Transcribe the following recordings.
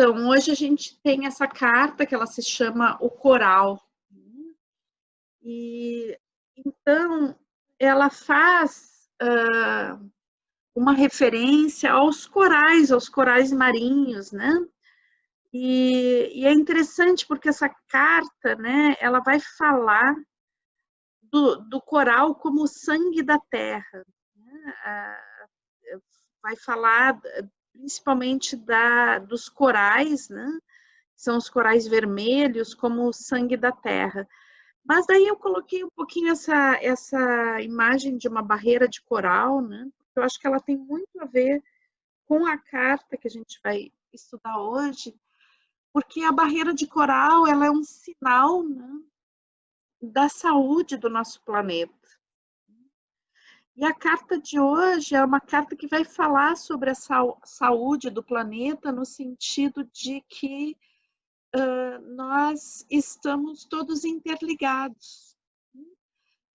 Então, hoje a gente tem essa carta que ela se chama o coral. E então ela faz uma referência aos corais marinhos, né? E é interessante porque essa carta, né, ela vai falar do coral como o sangue da terra, né? Vai falar principalmente dos corais, né? São os corais vermelhos, como o sangue da terra. Mas daí eu coloquei um pouquinho essa imagem de uma barreira de coral, né? Eu acho que ela tem muito a ver com a carta que a gente vai estudar hoje, porque a barreira de coral ela é um sinal, né, da saúde do nosso planeta. E a carta de hoje é uma carta que vai falar sobre a saúde do planeta no sentido de que nós estamos todos interligados.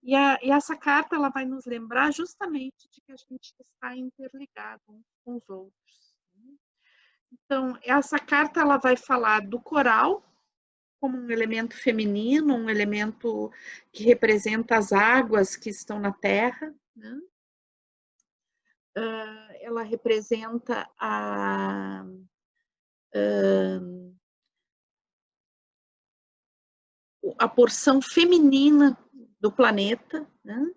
E essa carta ela vai nos lembrar justamente de que a gente está interligado uns com os outros. Então, essa carta ela vai falar do coral como um elemento feminino, um elemento que representa as águas que estão na Terra, né? Ela representa a porção feminina do planeta, né?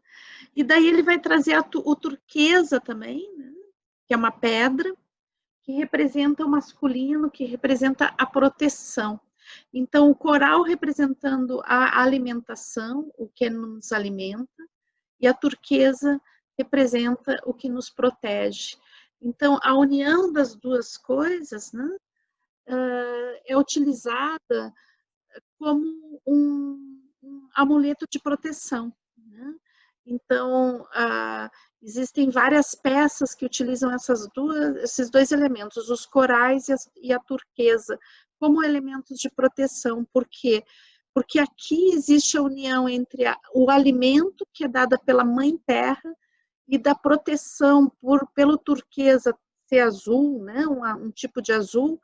E daí ele vai trazer o turquesa também, né? Que é uma pedra, que representa o masculino, que representa a proteção. Então, o coral representando a alimentação, o que nos alimenta, e a turquesa representa o que nos protege. Então, a união das duas coisas, né, é utilizada como um amuleto de proteção, né? Então, existem várias peças que utilizam esses dois elementos, os corais e a turquesa, como elementos de proteção. Por quê? Porque aqui existe a união entre o alimento que é dada pela Mãe Terra e da proteção pelo turquesa ser azul, né? Um tipo de azul,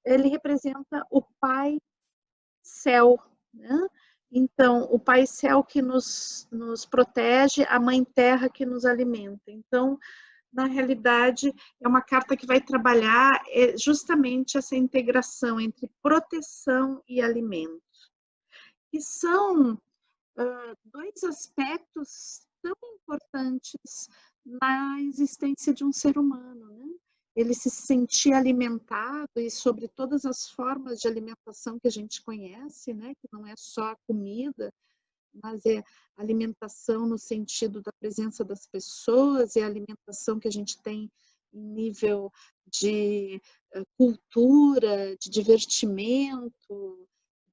ele representa o Pai Céu, né? Então, o Pai Céu que nos protege, a Mãe Terra que nos alimenta. Então, na realidade, é uma carta que vai trabalhar justamente essa integração entre proteção e alimento, que são dois aspectos tão importantes na existência de um ser humano, né? Ele se sentir alimentado e sobre todas as formas de alimentação que a gente conhece, né? Que não é só a comida, mas é alimentação no sentido da presença das pessoas, é a alimentação que a gente tem em nível de cultura, de divertimento,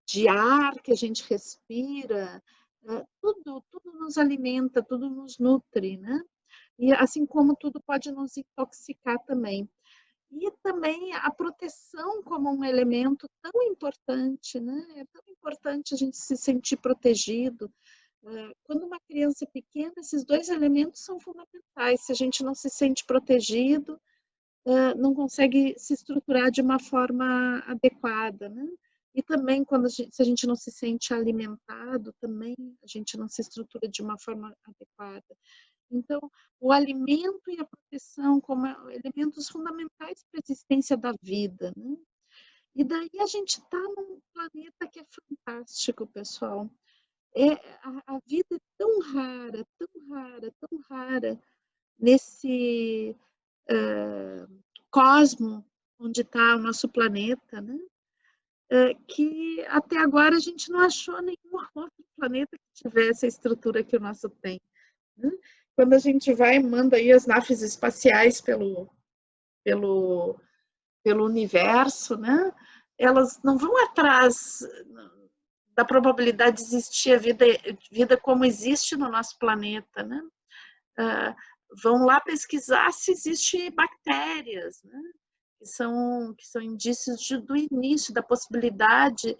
de ar que a gente respira, tudo nos alimenta, tudo nos nutre, né? E assim como tudo pode nos intoxicar também. E também a proteção como um elemento tão importante, né? É tão importante a gente se sentir protegido. Quando uma criança é pequena, esses dois elementos são fundamentais. Se a gente não se sente protegido, não consegue se estruturar de uma forma adequada, né? E também se a gente não se sente alimentado, também a gente não se estrutura de uma forma adequada. Então, o alimento e a proteção como elementos fundamentais para a existência da vida, né? E daí a gente está num planeta que é fantástico, pessoal. A vida é tão rara, tão rara nesse cosmo onde está o nosso planeta, né? Que até agora a gente não achou nenhum outro planeta que tivesse a estrutura que o nosso tem, né? Quando a gente vai e manda aí as naves espaciais pelo, pelo universo, né? Elas não vão atrás da probabilidade de existir a vida como existe no nosso planeta, né? Vão lá pesquisar se existem bactérias, né? Que são indícios do início, da possibilidade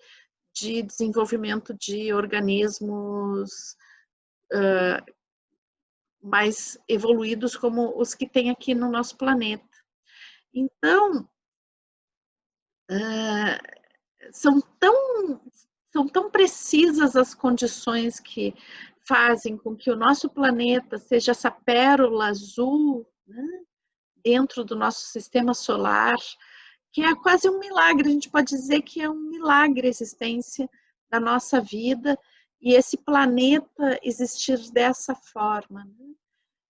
de desenvolvimento de organismos mais evoluídos como os que tem aqui no nosso planeta. Então, são tão precisas as condições que fazem com que o nosso planeta seja essa pérola azul, né, dentro do nosso sistema solar, que é quase um milagre. A gente pode dizer que é um milagre a existência da nossa vida e esse planeta existir dessa forma, né?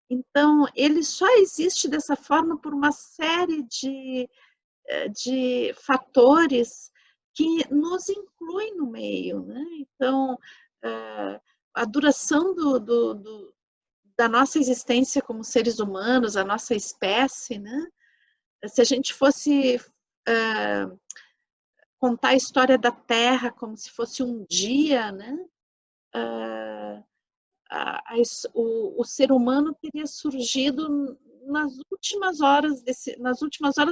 Então, ele só existe dessa forma por uma série de fatores que nos incluem no meio, né? Então, a duração da nossa existência como seres humanos, a nossa espécie, né? Se a gente fosse contar a história da Terra como se fosse um dia, né? O ser humano teria surgido nas últimas horas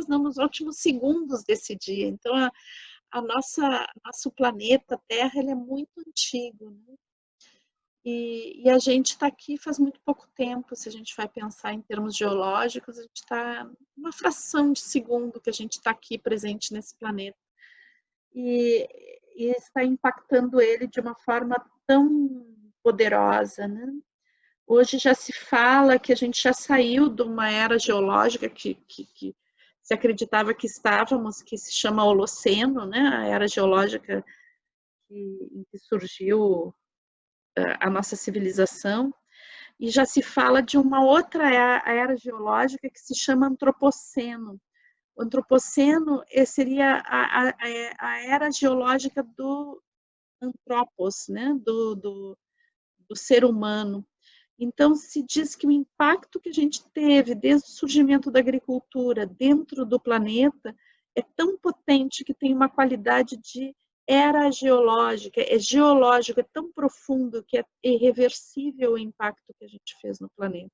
não, nos últimos segundos desse dia. Então, nosso planeta Terra, ele é muito antigo, né? E a gente está aqui faz muito pouco tempo. Se a gente vai pensar em termos geológicos, a gente está uma fração de segundo que a gente está aqui presente nesse planeta. E está impactando ele de uma forma tão poderosa, né? Hoje já se fala que a gente já saiu de uma era geológica que se acreditava que estávamos, que se chama Holoceno, né? A era geológica em que surgiu a nossa civilização, e já se fala de uma outra era geológica que se chama Antropoceno. O Antropoceno seria a era geológica do antropos, né? do ser humano. Então, se diz que o impacto que a gente teve desde o surgimento da agricultura dentro do planeta é tão potente que tem uma qualidade de era geológica, é geológico, é tão profundo que é irreversível o impacto que a gente fez no planeta.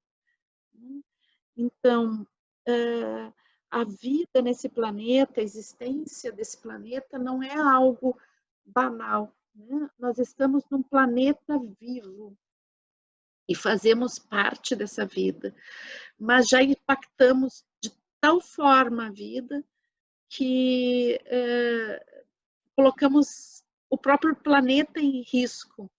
Então, a vida nesse planeta, a existência desse planeta não é algo banal, né? Nós estamos num planeta vivo e fazemos parte dessa vida, mas já impactamos de tal forma a vida que colocamos o próprio planeta em risco.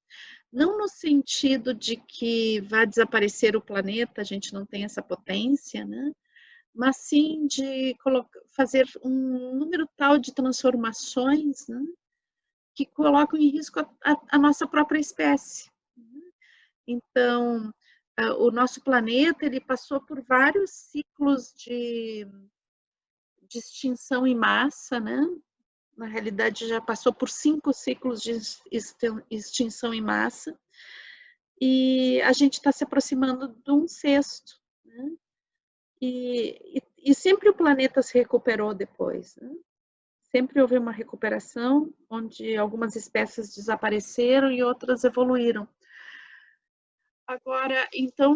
Não no sentido de que vai desaparecer o planeta, a gente não tem essa potência, né? Mas sim de fazer um número tal de transformações, né, que colocam em risco a nossa própria espécie. Então, o nosso planeta ele passou por vários ciclos de extinção em massa, né? Na realidade, já passou por 5 ciclos de extinção em massa, e a gente está se aproximando de um sexto, né? E sempre o planeta se recuperou depois, né? Sempre houve uma recuperação, onde algumas espécies desapareceram e outras evoluíram. Agora, então,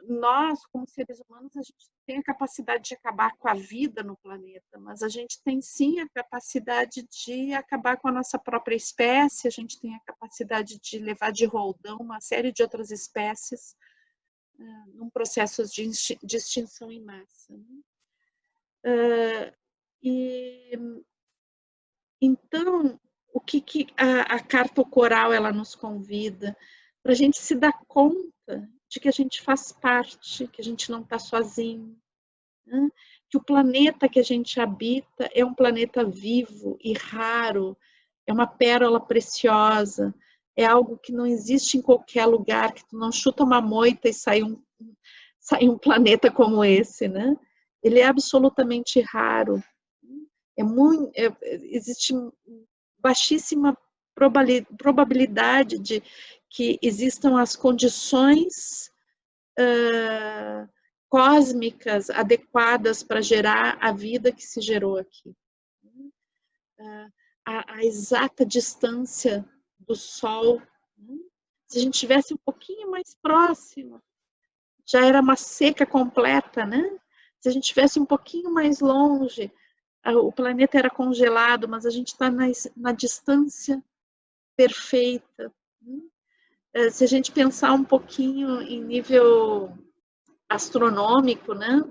nós, como seres humanos, a gente tem a capacidade de acabar com a vida no planeta, mas a gente tem sim a capacidade de acabar com a nossa própria espécie, a gente tem a capacidade de levar de roldão uma série de outras espécies num processo de extinção em massa. E então, o que a carta coral ela nos convida? Para a gente se dar conta de que a gente faz parte, que a gente não está sozinho, né? Que o planeta que a gente habita é um planeta vivo e raro, é uma pérola preciosa, é algo que não existe em qualquer lugar, que tu não chuta uma moita e sai um planeta como esse, né? Ele é absolutamente raro. Existe baixíssima probabilidade de que existam as condições cósmicas adequadas para gerar a vida que se gerou aqui. A exata distância do Sol, se a gente tivesse um pouquinho mais próximo, já era uma seca completa, né? Se a gente tivesse um pouquinho mais longe, o planeta era congelado, mas a gente está na distância perfeita. Se a gente pensar um pouquinho em nível astronômico, né?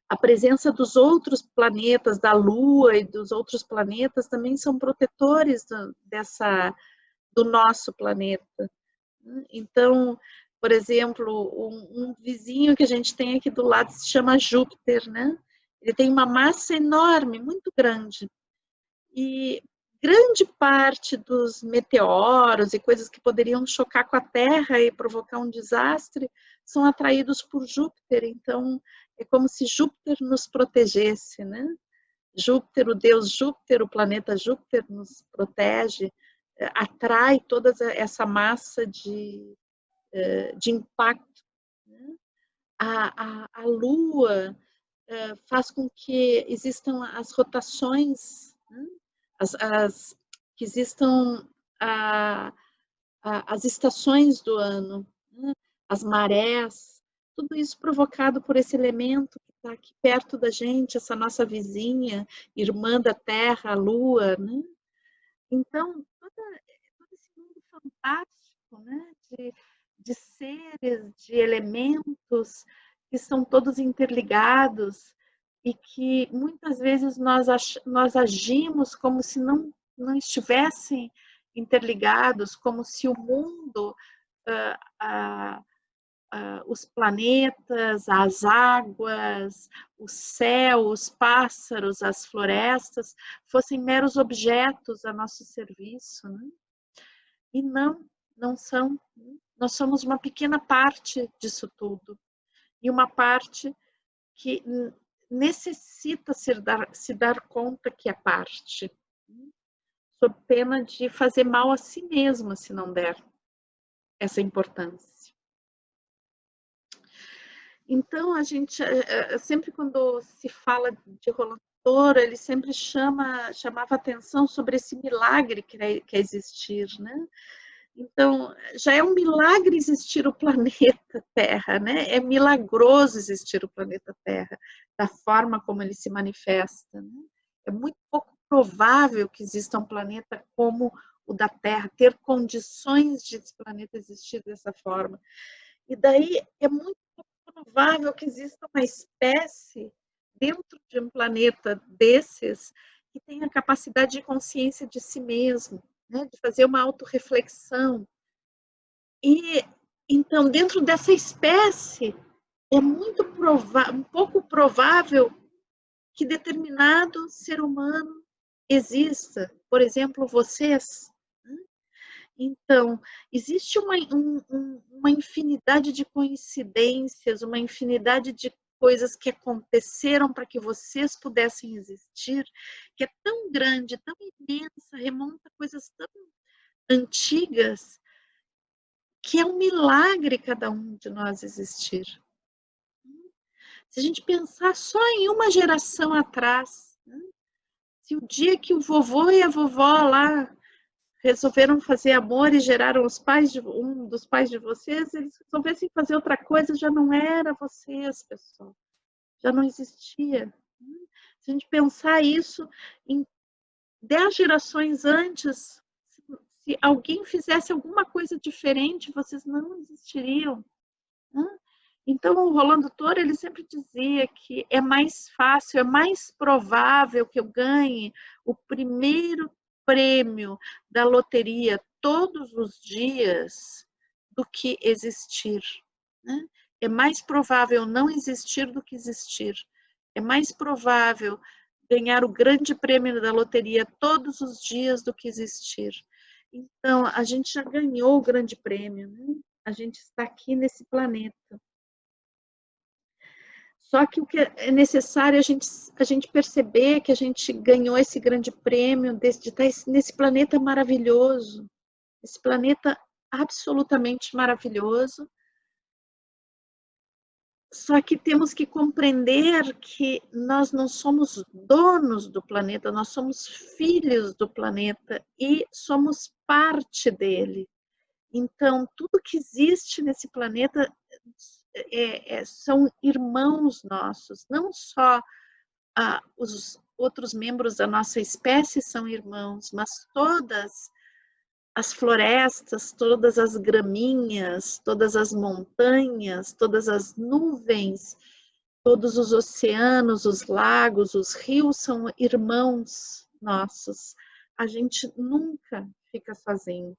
A presença dos outros planetas, da Lua e dos outros planetas, também são protetores do nosso planeta. Então, por exemplo, um vizinho que a gente tem aqui do lado se chama Júpiter, né? Ele tem uma massa enorme, muito grande. E grande parte dos meteoros e coisas que poderiam chocar com a Terra e provocar um desastre são atraídos por Júpiter. Então, é como se Júpiter nos protegesse, né? Júpiter, o deus Júpiter, o planeta Júpiter nos protege, atrai toda essa massa de impacto. Né? A Lua faz com que existam as rotações, né? Que existam as estações do ano, né? As marés, tudo isso provocado por esse elemento que está aqui perto da gente, essa nossa vizinha, irmã da Terra, a Lua, né? Então, todo esse mundo fantástico, né? De seres, de elementos que são todos interligados e que muitas vezes nós agimos como se não estivessem interligados, como se o mundo, os planetas, as águas, o céu, os pássaros, as florestas, fossem meros objetos a nosso serviço, né? E não são. Nós somos uma pequena parte disso tudo. E uma parte que necessita se dar conta que é parte, sob pena de fazer mal a si mesma se não der essa importância. Então, a gente, sempre quando se fala de Rolando Toro, ele sempre chamava atenção sobre esse milagre que é existir, né? Então, já é um milagre existir o planeta Terra, né? É milagroso existir o planeta Terra, da forma como ele se manifesta, né? É muito pouco provável que exista um planeta como o da Terra, ter condições de esse planeta existir dessa forma. E daí é muito pouco provável que exista uma espécie dentro de um planeta desses que tenha capacidade de consciência de si mesmo, né, de fazer uma autorreflexão. E, então, dentro dessa espécie, é um pouco provável que determinado ser humano exista. Por exemplo, vocês. Então, existe uma infinidade de coincidências, uma infinidade de coisas que aconteceram para que vocês pudessem existir, que é tão grande, tão imensa, remonta a coisas tão antigas, que é um milagre cada um de nós existir. Se a gente pensar só em uma geração atrás, né? Se o dia que o vovô e a vovó lá resolveram fazer amor e geraram um dos pais de vocês, eles resolvessem fazer outra coisa, já não era vocês, pessoal. Já não existia. Se a gente pensar isso em 10 gerações antes, se alguém fizesse alguma coisa diferente, vocês não existiriam. Então, o Rolando Toro, ele sempre dizia que é mais fácil, é mais provável que eu ganhe o primeiro prêmio da loteria todos os dias do que existir. Né? É mais provável não existir do que existir. É mais provável ganhar o grande prêmio da loteria todos os dias do que existir. Então, a gente já ganhou o grande prêmio, né? A gente está aqui nesse planeta. Só que o que é necessário a gente perceber que a gente ganhou esse grande prêmio de estar nesse planeta maravilhoso, esse planeta absolutamente maravilhoso. Só que temos que compreender que nós não somos donos do planeta, nós somos filhos do planeta e somos parte dele. Então, tudo que existe nesse planeta são irmãos nossos, não só os outros membros da nossa espécie são irmãos, mas todas as florestas, todas as graminhas, todas as montanhas, todas as nuvens, Todos os oceanos, os lagos, os rios são irmãos nossos. A gente nunca fica sozinho.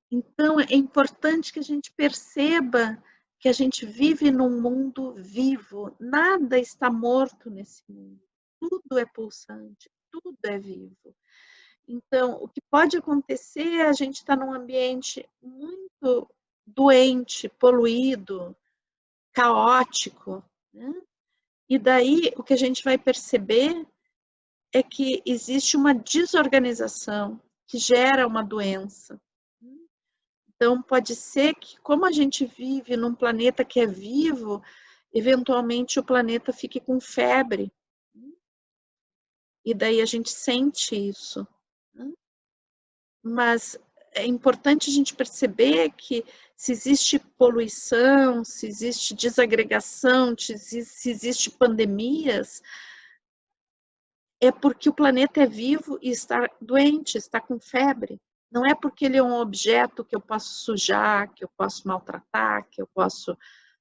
Então, é importante que a gente perceba que a gente vive num mundo vivo. Nada está morto nesse mundo. Tudo é pulsante, tudo é vivo. Então, o que pode acontecer é a gente estar num ambiente muito doente, poluído, caótico, né? E daí o que a gente vai perceber é que existe uma desorganização que gera uma doença. Então, pode ser que, como a gente vive num planeta que é vivo, eventualmente o planeta fique com febre. E daí a gente sente isso. Mas é importante a gente perceber que se existe poluição, se existe desagregação, se existe pandemias, é porque o planeta é vivo e está doente, está com febre. Não é porque ele é um objeto que eu posso sujar, que eu posso maltratar, que eu posso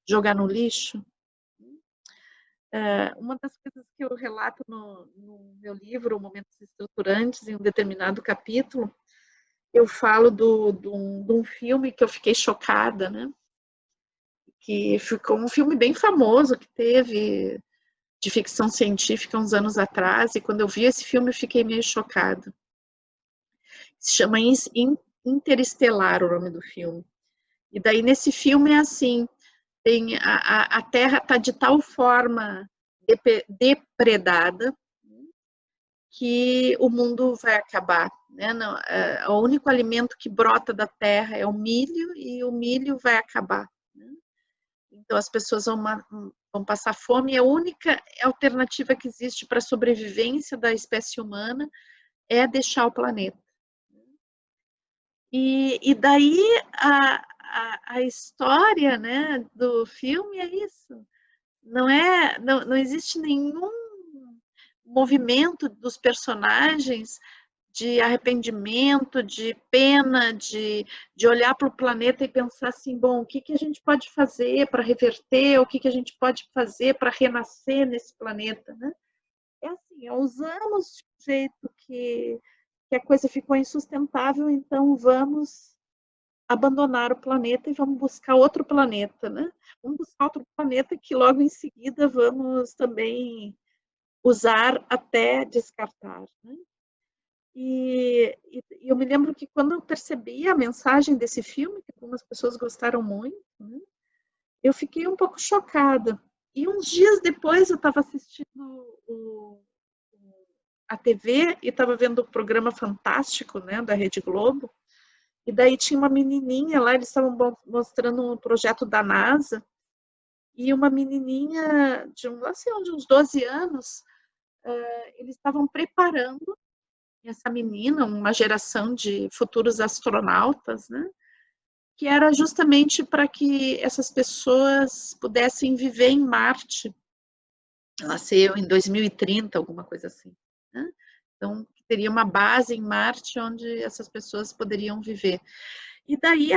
jogar no lixo. Uma das coisas que eu relato no meu livro, Momentos Estruturantes, em um determinado capítulo, eu falo de um filme que eu fiquei chocada, né? Que ficou um filme bem famoso que teve de ficção científica uns anos atrás, e quando eu vi esse filme eu fiquei meio chocada. Se chama Interestelar, o nome do filme. E daí nesse filme é assim, tem a Terra está de tal forma depredada que o mundo vai acabar. Né? Não, o único alimento que brota da terra é o milho e o milho vai acabar. Né? Então as pessoas vão passar fome e a única alternativa que existe para a sobrevivência da espécie humana é deixar o planeta. E daí a história, né, do filme é isso. Não existe nenhum movimento dos personagens de arrependimento, de pena, de olhar para o planeta e pensar assim, bom, o que, que a gente pode fazer para reverter, o que, que a gente pode fazer para renascer nesse planeta, né? É assim, usamos de um jeito que a coisa ficou insustentável, então vamos abandonar o planeta e vamos buscar outro planeta, né? Vamos buscar outro planeta que logo em seguida vamos também usar até descartar, né? E eu me lembro que quando eu percebi a mensagem desse filme, que algumas pessoas gostaram muito, né, eu fiquei um pouco chocada. E uns dias depois eu estava assistindo a TV e estava vendo o programa Fantástico, né, da Rede Globo, e daí tinha uma menininha lá, eles estavam mostrando um projeto da NASA, e uma menininha de de uns 12 anos, eles estavam preparando essa menina, uma geração de futuros astronautas, né? Que era justamente para que essas pessoas pudessem viver em Marte. Ela nasceu em 2030, alguma coisa assim. Né? Então, teria uma base em Marte onde essas pessoas poderiam viver. E daí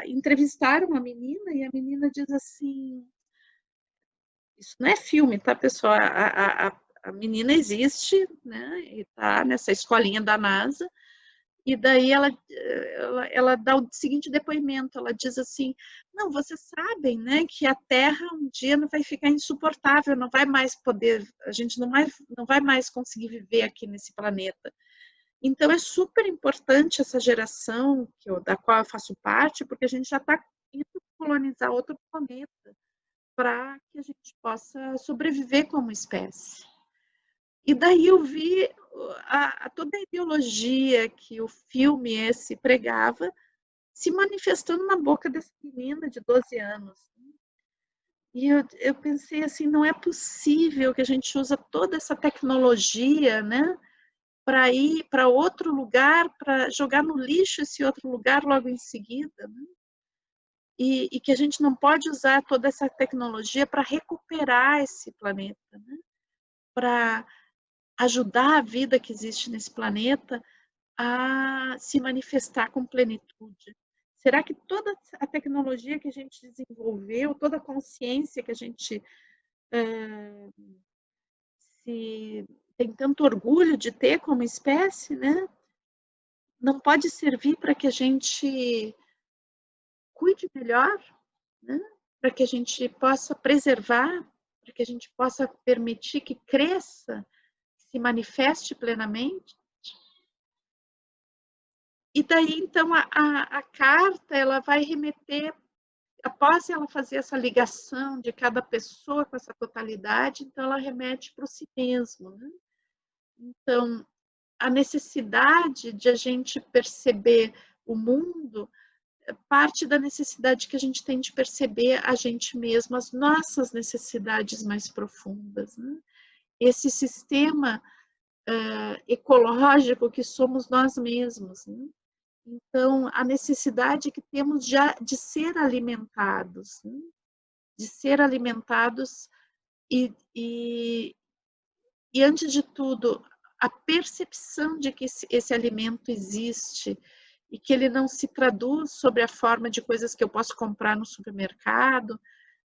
entrevistaram uma menina e a menina diz assim, isso não é filme, tá, pessoal? A menina existe, né? E está nessa escolinha da NASA. E daí ela dá o seguinte depoimento, ela diz assim, não, vocês sabem, né, que a Terra um dia não vai ficar insuportável, não vai mais poder, a gente não vai mais conseguir viver aqui nesse planeta. Então é super importante essa geração da qual eu faço parte, porque a gente já está indo colonizar outro planeta para que a gente possa sobreviver como espécie. E daí eu vi toda a ideologia que o filme esse pregava se manifestando na boca dessa menina de 12 anos. E eu pensei assim, não é possível que a gente usa toda essa tecnologia, né, para ir para outro lugar, para jogar no lixo esse outro lugar logo em seguida, né? E que a gente não pode usar toda essa tecnologia para recuperar esse planeta, né? Para ajudar a vida que existe nesse planeta a se manifestar com plenitude. Será que toda a tecnologia que a gente desenvolveu, toda a consciência que a gente se tem tanto orgulho de ter como espécie, né, não pode servir para que a gente cuide melhor, né, para que a gente possa preservar, para que a gente possa permitir que cresça, que se manifeste plenamente? E daí, então, a carta, ela vai remeter, após ela fazer essa ligação de cada pessoa com essa totalidade, então ela remete para o si mesmo, né? Então, a necessidade de a gente perceber o mundo parte da necessidade que a gente tem de perceber a gente mesmo, as nossas necessidades mais profundas, né? Esse sistema ecológico que somos nós mesmos, né? Então, a necessidade que temos de ser alimentados, né? De ser alimentados e, antes de tudo, a percepção de que esse alimento existe e que ele não se traduz sobre a forma de coisas que eu posso comprar no supermercado,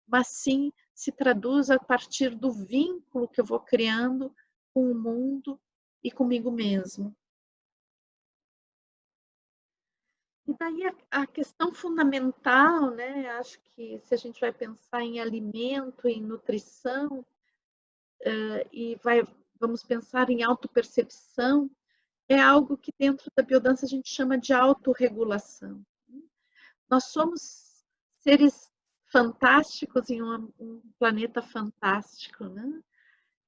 mas sim se traduz a partir do vínculo que eu vou criando com o mundo e comigo mesmo. E daí a questão fundamental, né? Acho que se a gente vai pensar em alimento, em nutrição, e vamos pensar em autopercepção, é algo que dentro da biodança a gente chama de autorregulação. Nós somos seres fantásticos em um planeta fantástico, né?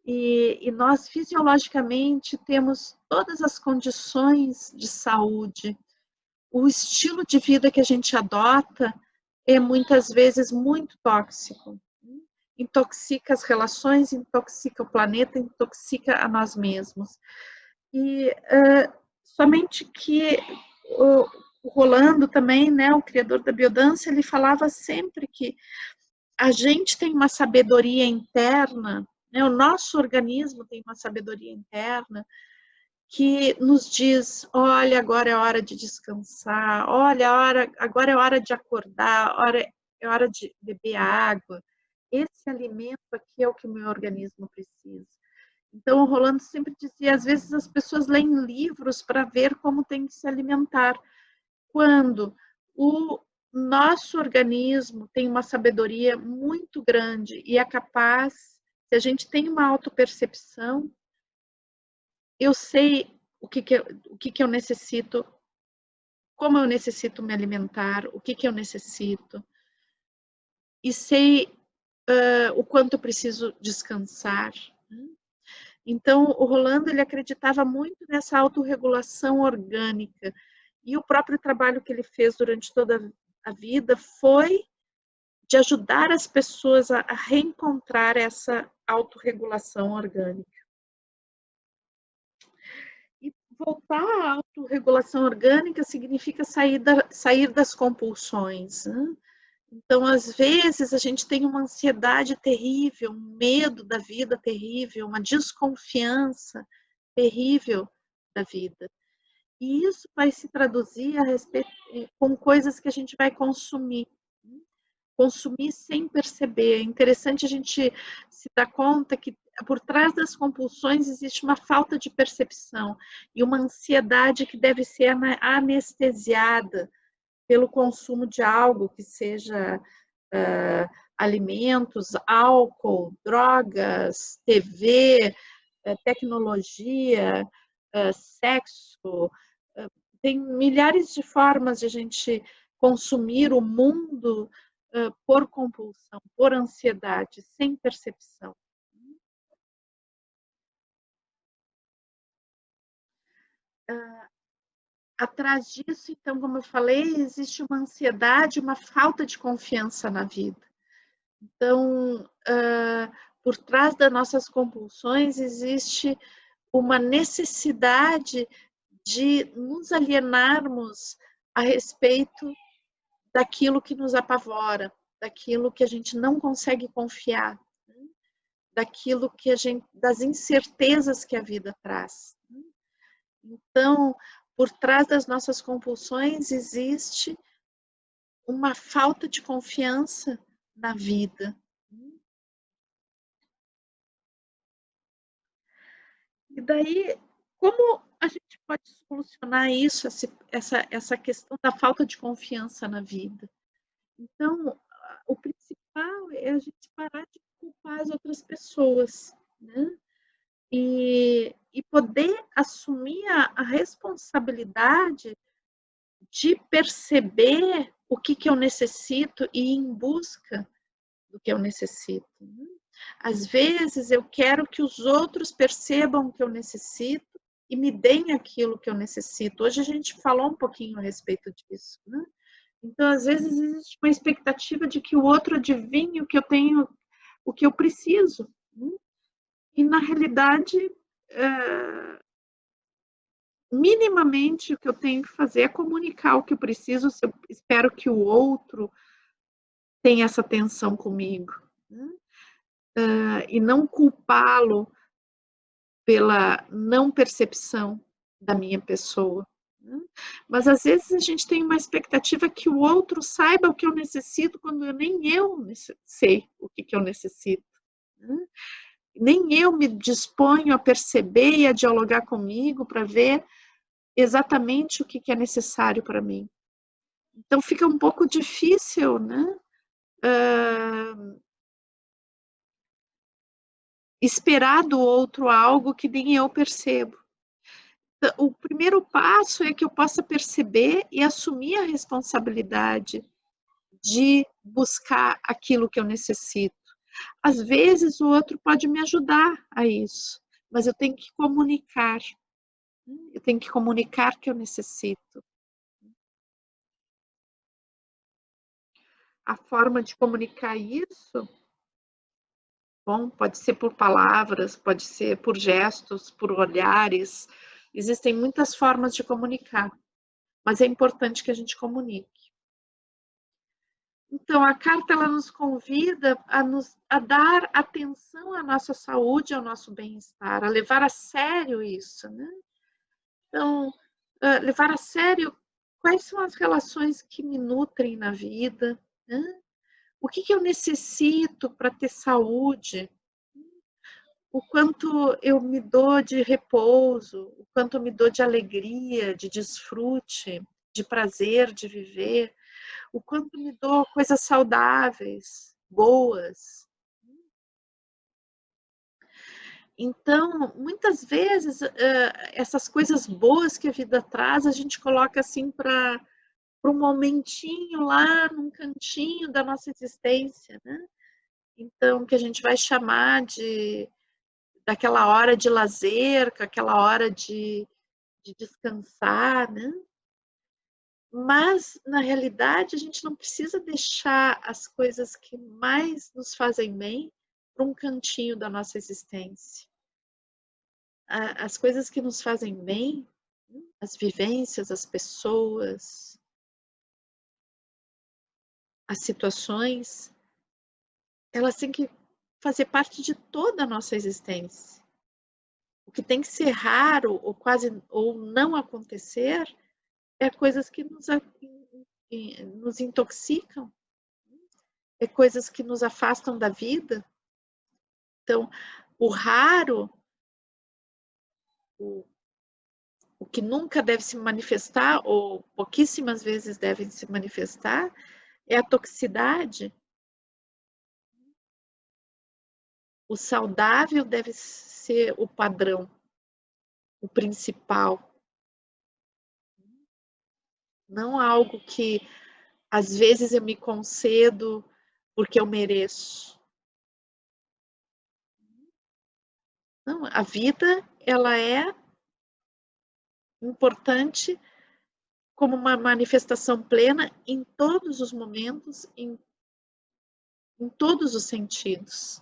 E nós fisiologicamente temos todas as condições de saúde. O estilo de vida que a gente adota é muitas vezes muito tóxico. Intoxica as relações, intoxica o planeta, intoxica a nós mesmos. E somente que o Rolando também, né, o criador da biodança, ele falava sempre que a gente tem uma sabedoria interna, né, o nosso organismo tem uma sabedoria interna que nos diz, olha, agora é hora de descansar, olha, agora é hora de acordar, é hora de beber água. Esse alimento aqui é o que o meu organismo precisa. Então, o Rolando sempre dizia, às vezes as pessoas leem livros para ver como tem que se alimentar, quando o nosso organismo tem uma sabedoria muito grande e é capaz, se a gente tem uma autopercepção, eu sei o que eu necessito, como eu necessito me alimentar, o que eu necessito, e sei o quanto eu preciso descansar. Então, o Rolando, ele acreditava muito nessa autorregulação orgânica, e o próprio trabalho que ele fez durante toda a vida foi de ajudar as pessoas a reencontrar essa autorregulação orgânica. E voltar à autorregulação orgânica significa sair das compulsões, né? Então, às vezes, a gente tem uma ansiedade terrível, um medo da vida terrível, uma desconfiança terrível da vida. E isso vai se traduzir com coisas que a gente vai consumir. Consumir sem perceber. É interessante a gente se dar conta que por trás das compulsões existe uma falta de percepção e uma ansiedade que deve ser anestesiada pelo consumo de algo que seja alimentos, álcool, drogas, TV, tecnologia, sexo. Tem milhares de formas de a gente consumir o mundo por compulsão, por ansiedade, sem percepção. Atrás disso, então, como eu falei, existe uma ansiedade, uma falta de confiança na vida. Então, por trás das nossas compulsões existe uma necessidade de nos alienarmos a respeito daquilo que nos apavora, daquilo que a gente não consegue confiar, daquilo que das incertezas que a vida traz. Então, por trás das nossas compulsões existe uma falta de confiança na vida. E daí, como a gente pode solucionar isso, essa questão da falta de confiança na vida? Então, o principal é a gente parar de culpar as outras pessoas, né? E poder assumir a responsabilidade de perceber o que eu necessito e ir em busca do que eu necessito. Às vezes eu quero que os outros percebam o que eu necessito e me deem aquilo que eu necessito. Hoje a gente falou um pouquinho a respeito disso, né? Então, às vezes existe uma expectativa de que o outro adivinhe o que eu tenho, o que eu preciso. Né? E na realidade, minimamente o que eu tenho que fazer é comunicar o que eu preciso, se eu espero que o outro tenha essa atenção comigo. Né? E não culpá-lo pela não percepção da minha pessoa. Né? Mas às vezes a gente tem uma expectativa que o outro saiba o que eu necessito, quando nem eu sei o que eu necessito. Né? Nem eu me disponho a perceber e a dialogar comigo para ver exatamente o que é necessário para mim. Então fica um pouco difícil, né? Esperar do outro algo que nem eu percebo. O primeiro passo é que eu possa perceber e assumir a responsabilidade de buscar aquilo que eu necessito. Às vezes o outro pode me ajudar a isso, mas eu tenho que comunicar. Eu tenho que comunicar que eu necessito. A forma de comunicar isso, bom, pode ser por palavras, pode ser por gestos, por olhares. Existem muitas formas de comunicar, mas é importante que a gente comunique. Então, a carta ela nos convida a dar atenção à nossa saúde, ao nosso bem-estar, a levar a sério isso, né? Então, levar a sério quais são as relações que me nutrem na vida, né? O que eu necessito para ter saúde, o quanto eu me dou de repouso, o quanto eu me dou de alegria, de desfrute, de prazer de viver, o quanto me dou coisas saudáveis, boas. Então, muitas vezes, essas coisas boas que a vida traz, a gente coloca assim para um momentinho lá num cantinho da nossa existência, né? Então, que a gente vai chamar daquela hora de lazer, aquela hora de descansar, né? Mas, na realidade, a gente não precisa deixar as coisas que mais nos fazem bem para um cantinho da nossa existência. As coisas que nos fazem bem, as vivências, as pessoas, as situações, elas têm que fazer parte de toda a nossa existência. O que tem que ser raro ou quase ou não acontecer é coisas que nos intoxicam, é coisas que nos afastam da vida. Então, o raro, o que nunca deve se manifestar, ou pouquíssimas vezes devem se manifestar, é a toxicidade. O saudável deve ser o padrão, o principal. Não algo que às vezes eu me concedo porque eu mereço. Não, a vida ela é importante como uma manifestação plena em todos os momentos, em todos os sentidos.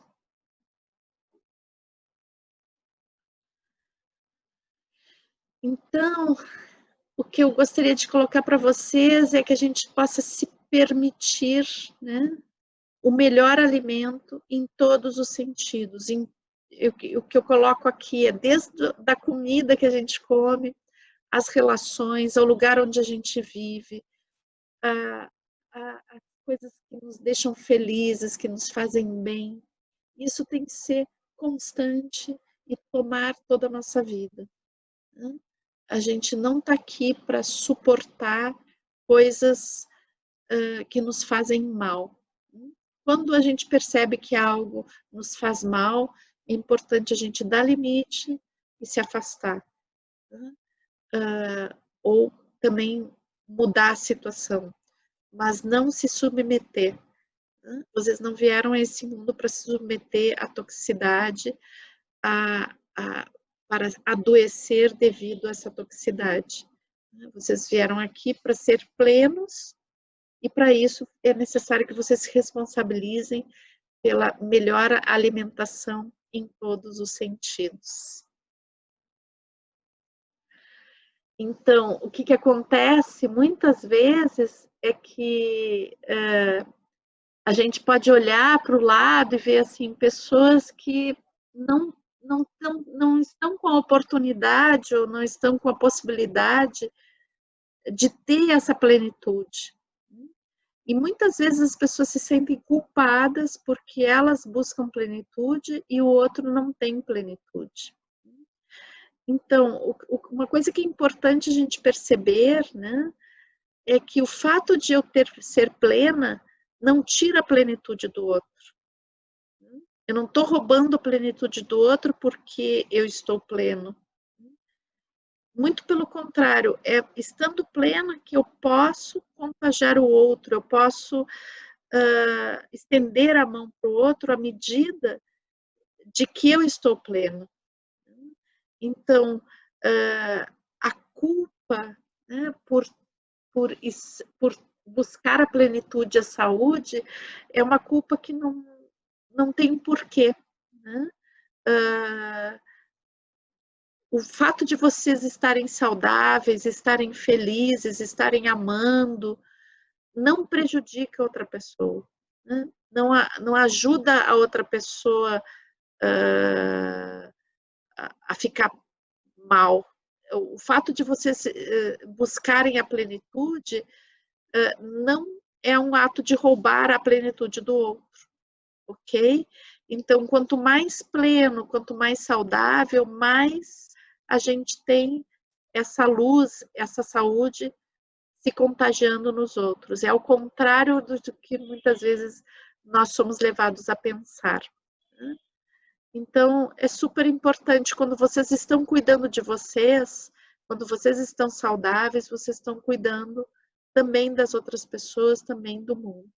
Então, o que eu gostaria de colocar para vocês é que a gente possa se permitir, né, o melhor alimento em todos os sentidos. O que eu coloco aqui é desde da comida que a gente come, as relações, ao lugar onde a gente vive, as coisas que nos deixam felizes, que nos fazem bem. Isso tem que ser constante e tomar toda a nossa vida, né? A gente não está aqui para suportar coisas que nos fazem mal. Quando a gente percebe que algo nos faz mal, é importante a gente dar limite e se afastar, né? Ou também mudar a situação, mas não se submeter, né? Vocês não vieram a esse mundo para se submeter à toxicidade, para adoecer devido a essa toxicidade. Vocês vieram aqui para ser plenos e para isso é necessário que vocês se responsabilizem pela melhor alimentação em todos os sentidos. Então, o que acontece muitas vezes é que a gente pode olhar para o lado e ver assim, pessoas que não estão com a oportunidade ou não estão com a possibilidade de ter essa plenitude. E muitas vezes as pessoas se sentem culpadas porque elas buscam plenitude e o outro não tem plenitude. Então, uma coisa que é importante a gente perceber, né, é que o fato de eu ser plena não tira a plenitude do outro. Eu não estou roubando a plenitude do outro porque eu estou pleno. Muito pelo contrário, é estando plena que eu posso contagiar o outro, eu posso estender a mão para o outro à medida de que eu estou pleno. Então, a culpa, né, por buscar a plenitude, a saúde, é uma culpa que não tem porquê, né? O fato de vocês estarem saudáveis, estarem felizes, estarem amando, não prejudica outra pessoa, né? Não ajuda a outra pessoa a ficar mal. O fato de vocês buscarem a plenitude não é um ato de roubar a plenitude do outro, ok? Então, quanto mais pleno, quanto mais saudável, mais a gente tem essa luz, essa saúde se contagiando nos outros. É ao contrário do que muitas vezes nós somos levados a pensar. Então, é super importante quando vocês estão cuidando de vocês, quando vocês estão saudáveis, vocês estão cuidando também das outras pessoas, também do mundo.